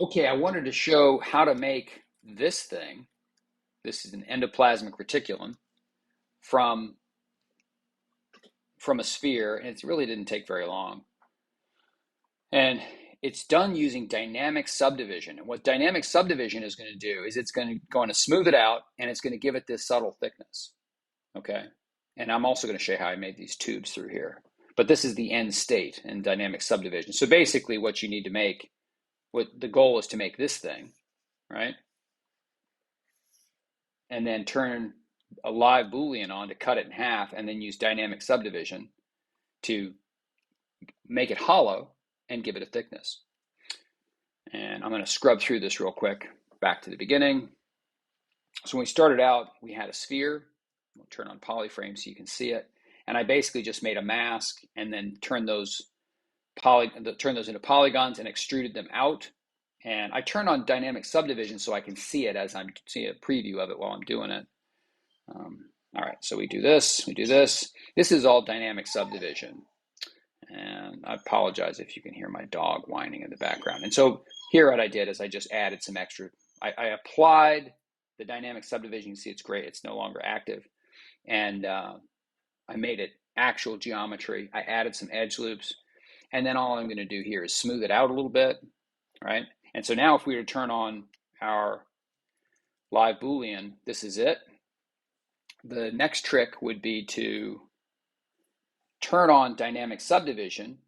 Okay, I wanted to show how to make this thing. This is an endoplasmic reticulum from a sphere, and it really didn't take very long. And it's done using dynamic subdivision. And what dynamic subdivision is going to do is it's going to smooth it out, and it's going to give it this subtle thickness. Okay, and I'm also going to show you how I made these tubes through here. But this is the end state in dynamic subdivision. So basically, what you need to make, what the goal is to make this thing, right? And then turn a live Boolean on to cut it in half, and then use dynamic subdivision to make it hollow and give it a thickness. And I'm going to scrub through this real quick, back to the beginning. So when we started out, we had a sphere. We'll turn on polyframe so you can see it. And I basically just made a mask and then turned those into polygons and extruded them out. And I turn on dynamic subdivision so I can see it as I'm seeing a preview of it while I'm doing it. All right, so we do this, we do this. This is all dynamic subdivision. And I apologize if you can hear my dog whining in the background. And so here what I did is I just added some extra, I applied the dynamic subdivision. You see it's great, it's no longer active. And I made it actual geometry. I added some edge loops. And then all I'm going to do here is smooth it out a little bit, right? And so now if we were to turn on our live Boolean, this is it. The next trick would be to turn on dynamic subdivision.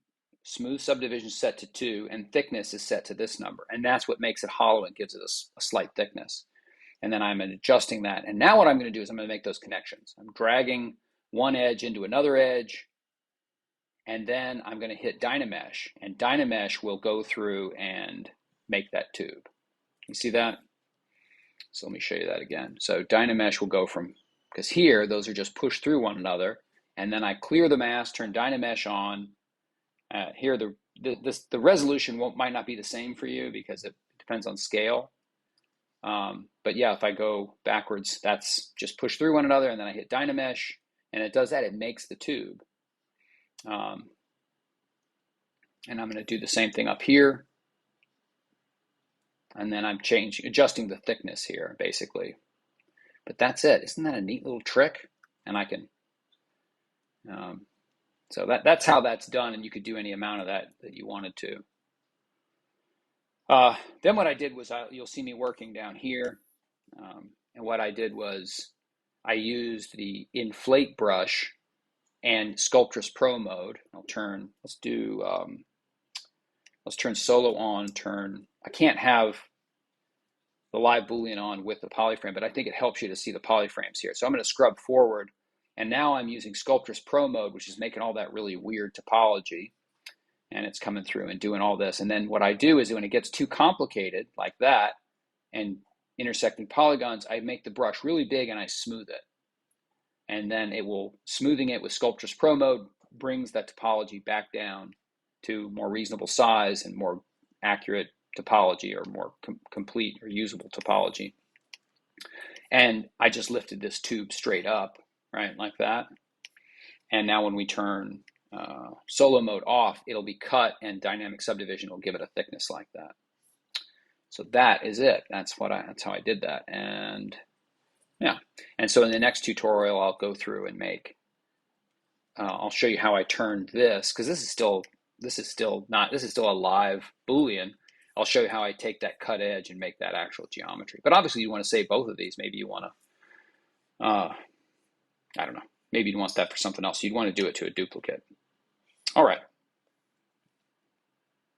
Smooth subdivision set to 2, and thickness is set to this number. And that's what makes it hollow and gives it a slight thickness. And then I'm adjusting that. And now what I'm going to do is I'm going to make those connections. I'm dragging one edge into another edge, and then I'm going to hit Dynamesh, and Dynamesh will go through and make that tube. You see that? So let me show you that again. So Dynamesh will go from, because here those are just pushed through one another, and then I clear the mask, turn Dynamesh on. Here the resolution might not be the same for you because it depends on scale. But yeah, if I go backwards, that's just push through one another, and then I hit Dynamesh, and it does that. It makes the tube. And I'm going to do the same thing up here. And then I'm adjusting the thickness here, basically. But that's it. Isn't that a neat little trick? And I can, so that's how that's done, and you could do any amount of that you wanted to. Then what I did was, you'll see me working down here. And what I did was I used the Inflate Brush and Sculptris Pro Mode. Let's turn solo on, I can't have the live Boolean on with the polyframe, but I think it helps you to see the polyframes here. So I'm going to scrub forward, and now I'm using Sculptris Pro Mode, which is making all that really weird topology, and it's coming through and doing all this. And then what I do is when it gets too complicated like that and intersecting polygons, I make the brush really big and I smooth it. And then smoothing it with Sculptris Pro Mode brings that topology back down to more reasonable size and more accurate topology, or more complete or usable topology. And I just lifted this tube straight up, right, like that. And now when we turn solo mode off, it'll be cut, and dynamic subdivision will give it a thickness like that. So that is it. That's how I did that. And yeah, and so in the next tutorial, I'll go through and I'll show you how I turned this, because this is still a live Boolean. I'll show you how I take that cut edge and make that actual geometry. But obviously you want to save both of these. Maybe you want to, I don't know, maybe you want that for something else. You'd want to do it to a duplicate. All right.